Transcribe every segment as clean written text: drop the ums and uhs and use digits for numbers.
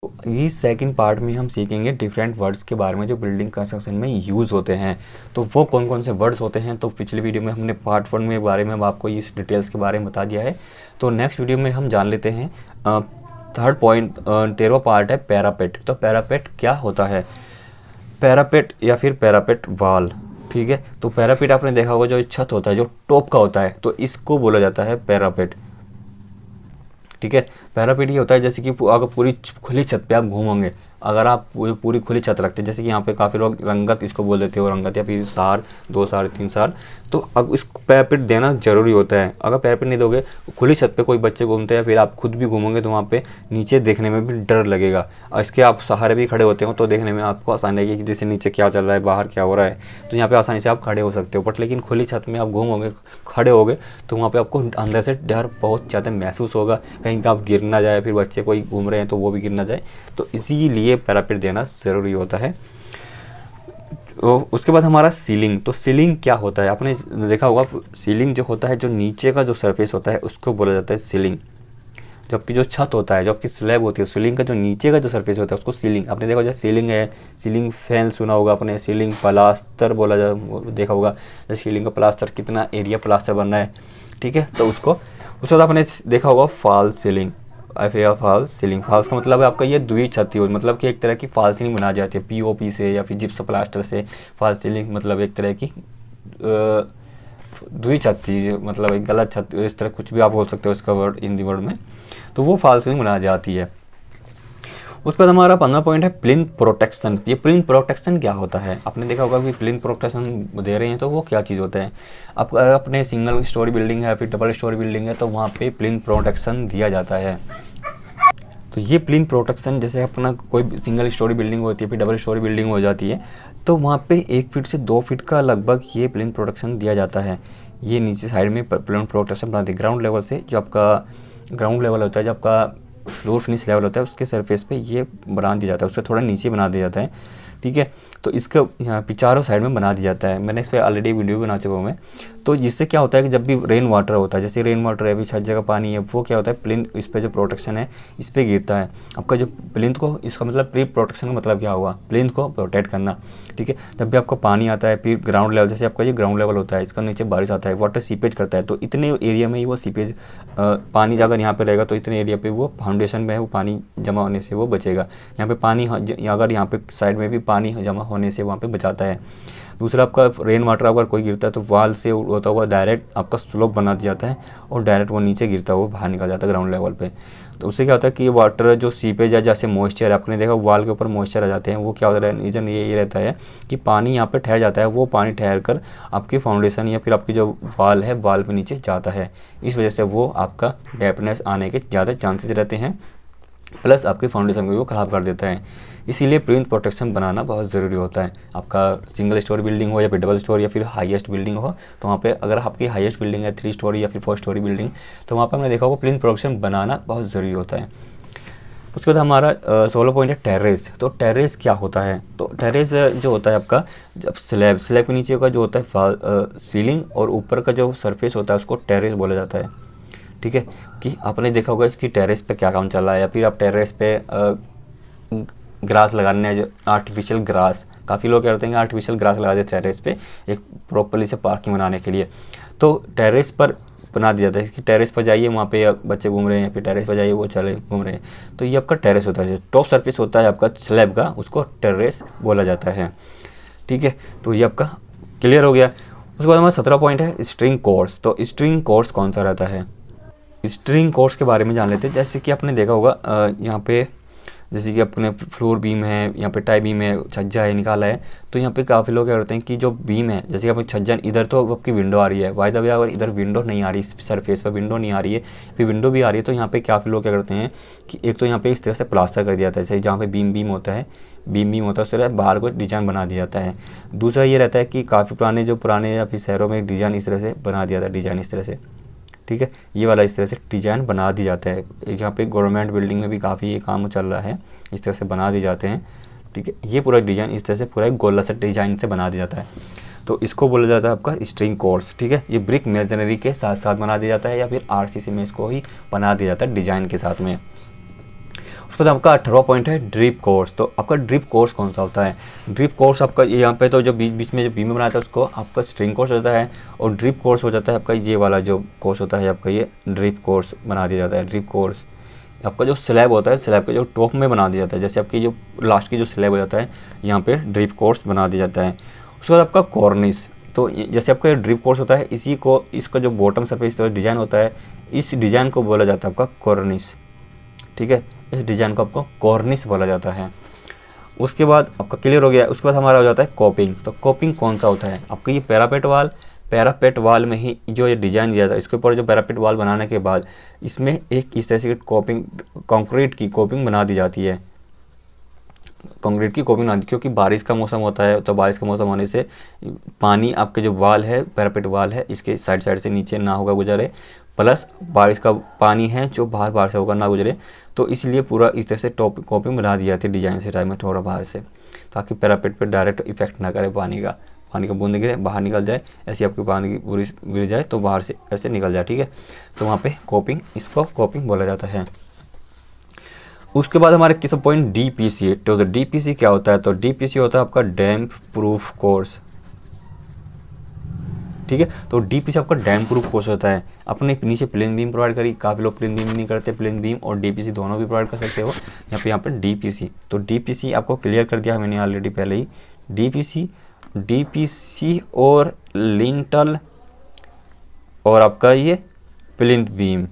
ये second part में हम सीखेंगे डिफरेंट वर्ड्स के बारे में जो बिल्डिंग कंस्ट्रक्शन में यूज़ होते हैं। तो वो कौन कौन से वर्ड्स होते हैं, तो पिछले वीडियो में हमने पार्ट 1 में बारे में आपको इस डिटेल्स के बारे में बता दिया है। तो नेक्स्ट वीडियो में हम जान लेते हैं थर्ड पॉइंट, 13वां पार्ट है पैरापेट। तो पैरापेट क्या होता है? पैरापेट या फिर पैरापेट वाल, ठीक है। तो पैरापेट आपने देखा होगा, जो छत होता है जो टॉप का होता है, तो इसको बोला जाता है पैरापेट, ठीक है। पैरापेट ये होता है जैसे कि अगर पूरी खुली छत पे आप घूमोगे, अगर आप पूरी खुली छत रखते हैं, जैसे कि यहाँ पे काफ़ी लोग रंगत इसको बोल देते हो, रंगत या फिर सार, 2 सार 3 सार, तो अब इसको पैरापेट देना ज़रूरी होता है। अगर पैरापेट नहीं दोगे, खुली छत पे कोई बच्चे घूमते हैं या फिर आप खुद भी घूमोगे, तो वहाँ पे नीचे देखने में भी डर लगेगा। और इसके आप सहारे भी खड़े होते हो तो देखने में आपको आसानी लगेगी कि जैसे नीचे क्या चल रहा है, बाहर क्या हो रहा है, तो यहाँ पे आसानी से आप खड़े हो सकते हो। बट लेकिन खुली छत में आप घूमोगे, खड़े होगे, तो वहाँ पे आपको अंदर से डर बहुत ज़्यादा महसूस होगा, कहीं आप गिर ना जाए, फिर बच्चे कोई घूम रहे हैं तो वो भी गिर ना जाए, तो इसीलिए पैरापेट देना ज़रूरी होता है। तो उसके बाद हमारा सीलिंग। तो सीलिंग क्या होता है? आपने देखा होगा, सीलिंग जो होता है, जो नीचे का जो सरफेस होता है उसको बोला जाता है सीलिंग। जबकि जो छत होता है, जबकि स्लैब होती है, सीलिंग का जो नीचे का जो सरफेस होता है उसको सीलिंग। आपने देखा होगा सीलिंग है, सीलिंग फैन सुना होगा आपने, सीलिंग प्लास्टर बोला जा देखा होगा, जैसे सीलिंग का प्लास्टर कितना एरिया प्लास्टर बनना है, ठीक है। तो उसके बाद आपने देखा होगा फॉल सीलिंग, या फॉल्स सीलिंग। फॉल्स का मतलब है आपका ये द्विछती हो, मतलब कि एक तरह की फॉल्स सीलिंग बना जाती है पीओपी से या फिर जिप्सम प्लास्टर से। फॉल्स सीलिंग मतलब एक तरह की द्विछती, मतलब एक गलत छत, इस तरह कुछ भी आप बोल सकते हो इसका वर्ड हिंदी वर्ड में, तो वो फॉल्स सीलिंग बना जाती है। उसके बाद हमारा 15 पॉइंट है प्लिंथ प्रोटेक्शन। ये प्लिंथ प्रोटेक्शन क्या होता है? आपने देखा होगा कि प्लिंथ प्रोटेक्शन दे रहे हैं तो वो क्या चीज़ होता है? आप अपने सिंगल स्टोरी बिल्डिंग है या फिर डबल स्टोरी बिल्डिंग है, तो वहाँ पे प्लिंथ प्रोटेक्शन दिया जाता है। तो ये प्लिंथ प्रोटेक्शन, जैसे अपना कोई सिंगल स्टोरी बिल्डिंग होती है फिर डबल स्टोरी बिल्डिंग हो जाती है, तो वहाँ पे 1 फीट से 2 फीट का लगभग ये प्लिंथ प्रोटेक्शन दिया जाता है। ये नीचे साइड में प्लिंथ प्रोटेक्शन बनाती है ग्राउंड लेवल से, जो आपका ग्राउंड लेवल होता है, जो आपका फ्लोर फिनिश लेवल होता है, उसके सरफेस पे ये बना दिया जाता है, उससे थोड़ा नीचे बना दिया जाता है, ठीक है। तो इसका यहाँ पे चारों साइड में बना दिया जाता है। मैंने इस पर ऑलरेडी वीडियो बना चुका हूँ मैं। तो जिससे क्या होता है कि जब भी रेन वाटर होता है, जैसे रेन वाटर है, अभी छत जगह पानी है, वो क्या होता है प्लिंथ, इस पर जो प्रोटेक्शन है इस पर गिरता है। आपका जो प्लिंथ को, इसका मतलब प्री प्रोटेक्शन का मतलब क्या हुआ? प्लिंथ को प्रोटेक्ट करना, ठीक है। जब भी आपका पानी आता है, फिर ग्राउंड लेवल, जैसे आपका ये ग्राउंड लेवल होता है, इसका नीचे बारिश आता है, वाटर सीपेज करता है, तो इतने एरिया में ही वो सीपेज पानी अगर यहाँ पे रहेगा तो इतने एरिया पे वो फाउंडेशन में है, वो पानी जमा होने से वो बचेगा। यहाँ पे पानी अगर यहाँ पे साइड में भी पानी जमा होने से वहाँ पे बचाता है। दूसरा, आपका रेन वाटर अगर कोई गिरता है तो वाल से होता हुआ डायरेक्ट आपका स्लोप बना दिया जाता है और डायरेक्ट वो नीचे गिरता हुआ बाहर निकल जाता है ग्राउंड लेवल पे। तो उससे क्या होता है कि ये वाटर जो सीपेज है, जैसे मॉइस्चर, आपने देखा वाल के ऊपर मॉइस्चर आ जाते हैं, वो क्या होता है, रीज़न ये रहता है कि पानी यहाँ पे ठहर जाता है, वो पानी ठहर कर आपकी फाउंडेशन या फिर आपकी जो वाल है, वाल पे नीचे जाता है। इस वजह से वो आपका डैम्पनेस आने के ज़्यादा चांसेस रहते हैं, प्लस आपके फाउंडेशन को भी वो ख़राब कर देता है। इसीलिए प्लिंथ प्रोटेक्शन बनाना बहुत ज़रूरी होता है। आपका सिंगल स्टोरी बिल्डिंग हो या फिर डबल स्टोरी या फिर हाईएस्ट बिल्डिंग हो, तो वहाँ पे अगर आपकी हाईएस्ट बिल्डिंग है 3 स्टोरी या फिर 4 स्टोरी बिल्डिंग, तो वहाँ पे हमने देखा होगा प्लिंथ प्रोटेक्शन बनाना बहुत ज़रूरी होता है। उसके बाद हमारा 16 पॉइंट है टेरेस। तो टेरेस क्या होता है? तो टेरेस जो होता है आपका, जब स्लैब के नीचे का जो होता है सीलिंग और ऊपर का जो सरफेस होता है उसको टेरेस बोला जाता है, ठीक है। कि आपने देखा होगा कि टेरेस पे क्या काम चल रहा है, या फिर आप टेरेस पे ग्रास लगाने हैं, जो आर्टिफिशियल ग्रास, काफ़ी लोग क्या करते हैं आर्टिफिशियल ग्रास लगा देते हैं टेरेस पे एक प्रॉपर्ली से पार्किंग बनाने के लिए। तो टेरेस पर बना दिया जाता है कि टेरेस पर जाइए, वहाँ पे बच्चे घूम रहे हैं, फिर टेरेस पर जाइए वो चले घूम रहे हैं, तो ये आपका टेरेस होता है। टॉप सरफेस होता है आपका स्लैब का, उसको टेरेस बोला जाता है, ठीक है। तो ये आपका क्लियर हो गया। उसके बाद हमारा 17 पॉइंट है स्ट्रिंग कोर्स। तो स्ट्रिंग कोर्स कौन सा रहता है? स्ट्रिंग कोर्स के बारे में जान लेते हैं। जैसे कि आपने देखा होगा यहाँ पे, जैसे कि अपने फ्लोर बीम है, यहाँ पे टाई बीम है, छज्जा है, निकाला है, तो यहाँ पे काफ़ी लोग क्या करते हैं कि जो बीम है, जैसे कि अपनी छज्जा, इधर तो आपकी विंडो आ रही है, वाई द वे अगर इधर विंडो नहीं आ रही, इस सरफेस पर विंडो नहीं आ रही है, फिर विंडो भी आ रही है, तो यहाँ पे काफ़ी लोग क्या करते हैं कि एक तो यहाँ पे इस तरह से प्लास्टर कर दिया जाता है, जैसे जहाँ पे बीम होता है, बीम होता है उस तरह बाहर को डिज़ाइन बना दिया जाता है। दूसरा ये रहता है कि काफ़ी पुराने या फिर शहरों में डिज़ाइन इस तरह से बना दिया जाता है, डिज़ाइन इस तरह से, ठीक है। ये वाला इस तरह से डिज़ाइन बना दी जाता है। यहाँ पे गवर्नमेंट बिल्डिंग में भी काफ़ी ये काम चल रहा है, इस तरह से बना दी जाते हैं, ठीक है। ये पूरा डिज़ाइन इस तरह से पूरा एक गोला सा डिज़ाइन से बना दिया जाता है, तो इसको बोला जाता है आपका स्ट्रिंग कोर्स, ठीक है। ये ब्रिक मेजनरी के साथ साथ बना दिया जाता है या फिर आरसीसी में इसको ही बना दिया जाता है डिज़ाइन के साथ में। उसके बाद आपका 18वां पॉइंट है ड्रिप कोर्स। तो आपका ड्रिप कोर्स कौन सा होता है? ड्रिप कोर्स आपका यहाँ पे तो जो बीच बीच में जो बीम बनाता है उसको आपका स्ट्रिंग कोर्स होता है, और ड्रिप कोर्स हो जाता है आपका ये वाला जो कोर्स होता है आपका, ये ड्रिप कोर्स बना दिया जाता है। ड्रिप कोर्स आपका जो स्लैब होता है, स्लैब के जो टॉप में बना दिया जाता है, जैसे आपकी जो लास्ट की जो स्लैब हो जाता है यहाँ पे ड्रिप कोर्स बना दिया जाता है। उसके बाद आपका कॉर्निस। तो जैसे आपका ड्रिप कोर्स होता है, इसी को इसका जो बॉटम सरफेस डिज़ाइन होता है, इस डिज़ाइन को बोला जाता है आपका कॉर्निस। ठीक है, इस डिज़ाइन को आपको कॉर्निस बोला जाता है। उसके बाद आपका क्लियर हो गया। उसके बाद हमारा हो जाता है कोपिंग। तो कोपिंग कौन सा होता है? आपका ये पैरापेट वाल में ही जो ये डिज़ाइन दिया था, इसके ऊपर जो पैरापेट वाल बनाने के बाद इसमें एक इस तरह से कोपिंग, कंक्रीट की कोपिंग बना दी जाती है। कंक्रीट की कोपिंग बना दी, क्योंकि बारिश का मौसम होता है, तो बारिश का मौसम होने से पानी आपके जो वाल है, पैरापेट वाल है, इसके साइड से नीचे ना होगा गुजरे, प्लस बारिश का पानी है जो बाहर से होकर ना गुजरे, तो इसलिए पूरा इस तरह से कोपिंग बना दी जाती है डिज़ाइन से टाइम में थोड़ा बाहर से, ताकि पैरापेट पर डायरेक्ट इफेक्ट ना करे पानी का बूंद गिरे बाहर निकल जाए, ऐसी आपकी पानी की पूरी गिर जाए तो बाहर से ऐसे निकल जाए। ठीक है, तो वहाँ पे कोपिंग, इसको कोपिंग बोला जाता है। उसके बाद हमारे किस पॉइंट DPC। तो DPC क्या होता है? तो DPC होता है आपका डैम्प प्रूफ कोर्स। ठीक है, तो DPC आपका डैम्प प्रूफ कोर्स होता है। अपने नीचे प्लेन बीम प्रोवाइड करी, काफ़ी लोग प्लेन बीम नहीं करते, प्लेन बीम और DPC दोनों भी प्रोवाइड कर सकते हो। यहाँ पे DPC, तो DPC आपको क्लियर कर दिया मैंने ऑलरेडी पहले ही। DPC और लिंटल और आपका ये प्लिंथ बीम।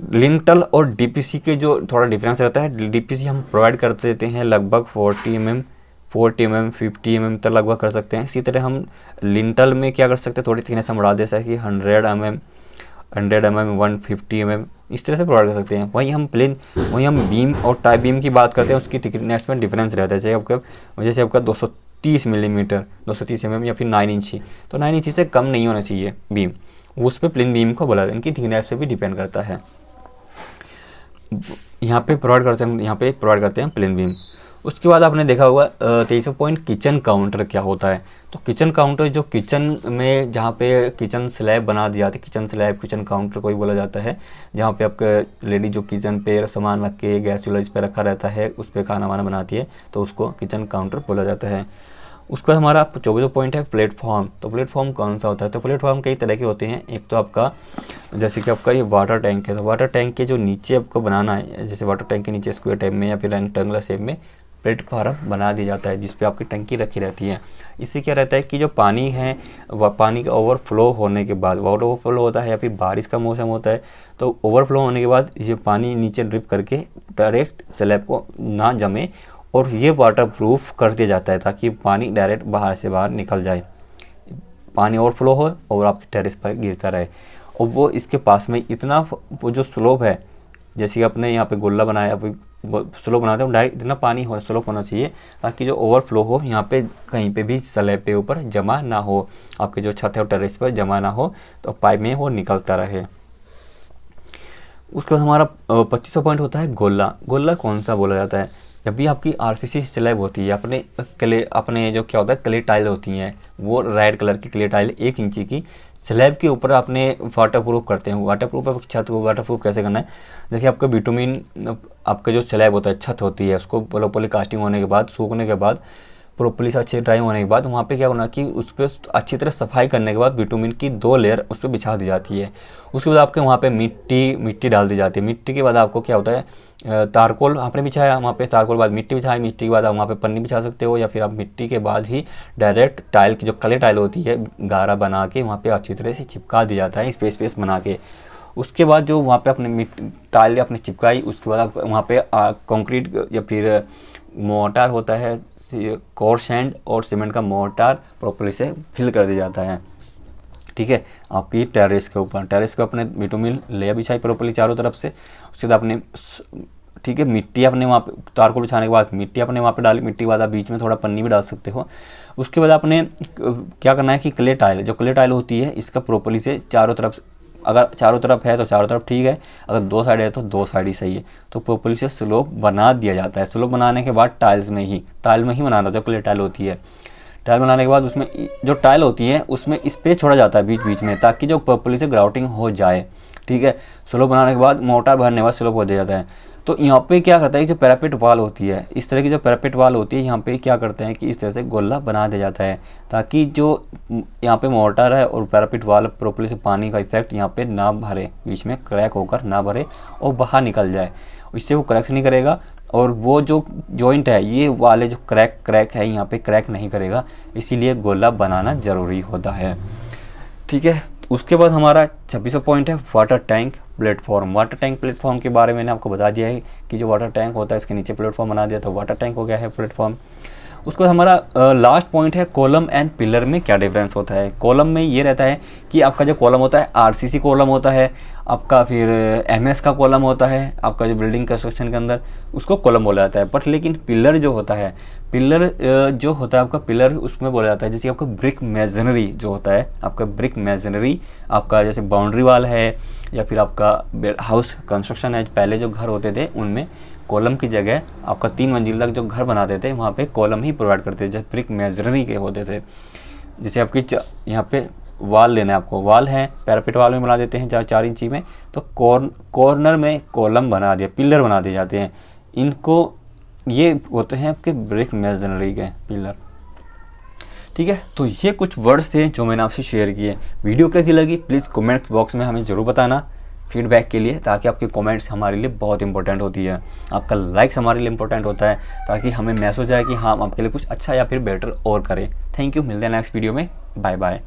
लिंटल और DPC के जो थोड़ा डिफरेंस रहता है, DPC हम प्रोवाइड करते देते हैं लगभग 40 mm 50 mm तक लगभग कर सकते हैं। इसी तरह हम लिंटल में क्या कर सकते हैं, थोड़ी थिकनेस हम बढ़ा दे सकते हैं कि 100 mm 150 mm इस तरह से प्रोवाइड कर सकते हैं। वहीं हम बीम और टाई बीम की बात करते हैं, उसकी थिकनेस में डिफरेंस रहता है। जैसे आपका 230 मिलीमीटर 230 mm या फिर 9 इंची, तो 9 इंची से कम नहीं होना चाहिए बीम, उस पर प्लेन बीम को बोला जाता है। इनकी थिकनेस पे भी डिपेंड करता है। यहाँ पे प्रोवाइड करते हैं प्लेन बीम। उसके बाद आपने देखा होगा 23वां पॉइंट किचन काउंटर क्या होता है। तो किचन काउंटर जो किचन में जहाँ पे किचन स्लैब बना दी जाती है, किचन स्लैब किचन काउंटर को ही बोला जाता है, जहाँ पे आपके लेडी जो किचन पे सामान रख के गैस चूल्हा इस पर रखा रहता है, उस पर खाना वाना बनाती है, तो उसको किचन काउंटर बोला जाता है। उसके बाद हमारा 24वां पॉइंट है प्लेटफॉर्म। तो प्लेटफॉर्म कौन सा होता है? तो प्लेटफॉर्म कई तरह के होते हैं। एक तो आपका जैसे कि आपका ये वाटर टैंक है, तो वाटर टैंक के जो नीचे आपको बनाना है, जैसे वाटर टैंक के नीचे स्क्वायर टाइप में या फिर रेक्टेंगुलर शेप में प्लेटफॉर्म बना दिया जाता है, जिस पे आपकी टंकी रखी रहती है। इससे क्या रहता है कि जो पानी है वह पानी का ओवरफ्लो होने के बाद, वाटर ओवरफ्लो होता है या फिर बारिश का मौसम होता है, तो ओवरफ्लो होने के बाद ये पानी नीचे ड्रिप करके डायरेक्ट स्लैब को ना जमे, और ये वाटर प्रूफ कर दिया जाता है ताकि पानी डायरेक्ट बाहर निकल जाए, पानी ओवरफ्लो हो और आपके टेरेस पर गिरता रहे। और वो इसके पास में इतना वो जो स्लोप है, जैसे कि आपने यहाँ पे गोला बनाया, स्लोप बनाते हैं, डायरेक्ट इतना पानी हो स्लोप होना चाहिए ताकि जो ओवरफ्लो हो यहाँ पे कहीं पे भी स्लैब पे ऊपर जमा ना हो, आपके जो छत है और टेरेस पर जमा ना हो, तो पाइप में वो निकलता रहे। उसके बाद हमारा 25वां पॉइंट होता है गोला। गोला कौन सा बोला जाता है? जब भी आपकी RCC स्लैब होती है, अपने जो क्या होता है क्ले टाइल होती हैं, वो रेड कलर की क्ले टाइल 1 इंची की स्लैब के ऊपर अपने वाटर प्रूफ करते हैं। वाटर प्रूफ छत को वाटर प्रूफ कैसे करना है? देखिए आपका बिटुमिन, आपका जो स्लैब होता है, छत होती है, उसको प्रॉपर्ली कास्टिंग होने के बाद, सूखने के बाद, प्रॉपर्ली से अच्छे ड्राई होने के बाद, वहाँ पे क्या होना कि उस पर अच्छी तरह सफाई करने के बाद बिटुमिन की 2 लेयर उस पर बिछा दी जाती है। उसके बाद आपके वहाँ पे मिट्टी डाल दी जाती है। मिट्टी के बाद आपको क्या होता है, तारकोल आपने बिछाया, वहाँ पे तारकोल बाद मिट्टी बिछाई, मिट्टी के बाद आप वहाँ पे पन्नी बिछा सकते हो, या फिर आप मिट्टी के बाद ही डायरेक्ट टाइल की जो क्ले टाइल होती है गारा बना के वहाँ पे अच्छी तरह से चिपका दिया जाता है, स्पेस बना के। उसके बाद जो वहाँ पे अपने टाइल अपने चिपकाई, उसके बाद आप वहाँ पे कंक्रीट या फिर मोर्टार होता है, कोर सैंड और सीमेंट का मोर्टार प्रॉपर्ली से फिल कर दिया जाता है। ठीक है, आपकी टेरेस के ऊपर अपने बिटुमिन लेयर बिछाई प्रॉपर्ली चारों तरफ से। उसके बाद आपने ठीक है मिट्टी अपने वहाँ पे तार को बिछाने के बाद मिट्टी अपने वहाँ पे डाली, मिट्टी के बाद आप बीच में थोड़ा पन्नी भी डाल सकते हो। उसके बाद आपने क्या करना है कि क्ले टाइल होती है, इसका प्रॉपर्ली से चारों तरफ, अगर चारों तरफ है तो चारों तरफ ठीक है, अगर 2 साइड है तो 2 साइड ही सही है, तो प्रॉपर्ली से स्लोप बना दिया जाता है। स्लोप बनाने के बाद टाइल में ही बनाना, जो क्ले टाइल होती है, टाइल बनाने के बाद उसमें जो टाइल होती है उसमें स्पेस छोड़ा जाता है बीच में, ताकि जो प्रॉपर्ली से ग्राउटिंग हो जाए। ठीक है, स्लोप बनाने के बाद मोर्टार भरने के बाद स्लोप हो दिया जाता है। तो यहाँ पे क्या करता है, जो पैरापेट वाल होती है, इस तरह की जो पैरापेट वाल होती है, यहाँ पे क्या करते हैं कि इस तरह से गोला बना दिया जाता है ताकि जो यहाँ पे मोर्टार है और पैरापेट वाल प्रॉपर्ली से पानी का इफेक्ट यहाँ पे ना भरे, बीच में क्रैक होकर ना भरे और बाहर निकल जाए। इससे वो क्रैक्स नहीं करेगा और वो जो जॉइंट है ये वाले जो क्रैक है यहाँ पे क्रैक नहीं करेगा, इसीलिए गोला बनाना ज़रूरी होता है। ठीक है, उसके बाद हमारा 26वां पॉइंट है water tank platform. Water tank platform के बारे में मैंने आपको बता दिया है कि जो वाटर टैंक होता है इसके नीचे प्लेटफॉर्म बना दिया तो वाटर टैंक हो गया है प्लेटफॉर्म। उसके बाद हमारा लास्ट पॉइंट है कॉलम एंड पिलर में क्या डिफरेंस होता है। कॉलम में ये रहता है कि आपका जो कॉलम होता है आरसीसी कॉलम होता है आपका, फिर एमएस का कॉलम होता है आपका, जो बिल्डिंग कंस्ट्रक्शन के अंदर उसको कॉलम बोला जाता है। बट लेकिन पिलर जो होता है, पिलर जो होता है आपका पिलर उसमें बोला जाता है जैसे आपका ब्रिक मेजनरी जो होता है, आपका ब्रिक मेजनरी आपका जैसे बाउंड्री वाल है या फिर आपका हाउस कंस्ट्रक्शन है, पहले जो घर होते थे उनमें कॉलम की जगह आपका 3 मंजिल तक जो घर बनाते थे वहाँ पे कॉलम ही प्रोवाइड करते थे, जैसे ब्रिक मेजनरी के होते थे। जैसे आपकी यहाँ पे वाल लेना है आपको, वाल है पैरापेट वाल में बना देते हैं 4 इंची में, तो कॉर्नर में कॉलम बना दिया, पिलर बना दिए जाते हैं। इनको ये होते हैं आपके ब्रिक मेजनरी के पिलर। ठीक है, तो ये कुछ वर्ड्स थे जो मैंने आपसे शेयर किए। वीडियो कैसी लगी प्लीज़ कमेंट्स बॉक्स में हमें ज़रूर बताना फीडबैक के लिए, ताकि आपके कमेंट्स हमारे लिए बहुत इंपॉर्टेंट होती है। आपका लाइक्स हमारे लिए इंपॉर्टेंट होता है ताकि हमें महसूस हो जाए कि हाँ हम आपके लिए कुछ अच्छा या फिर बेटर और करें। थैंक यू, मिलते हैं नेक्स्ट वीडियो में, बाय बाय।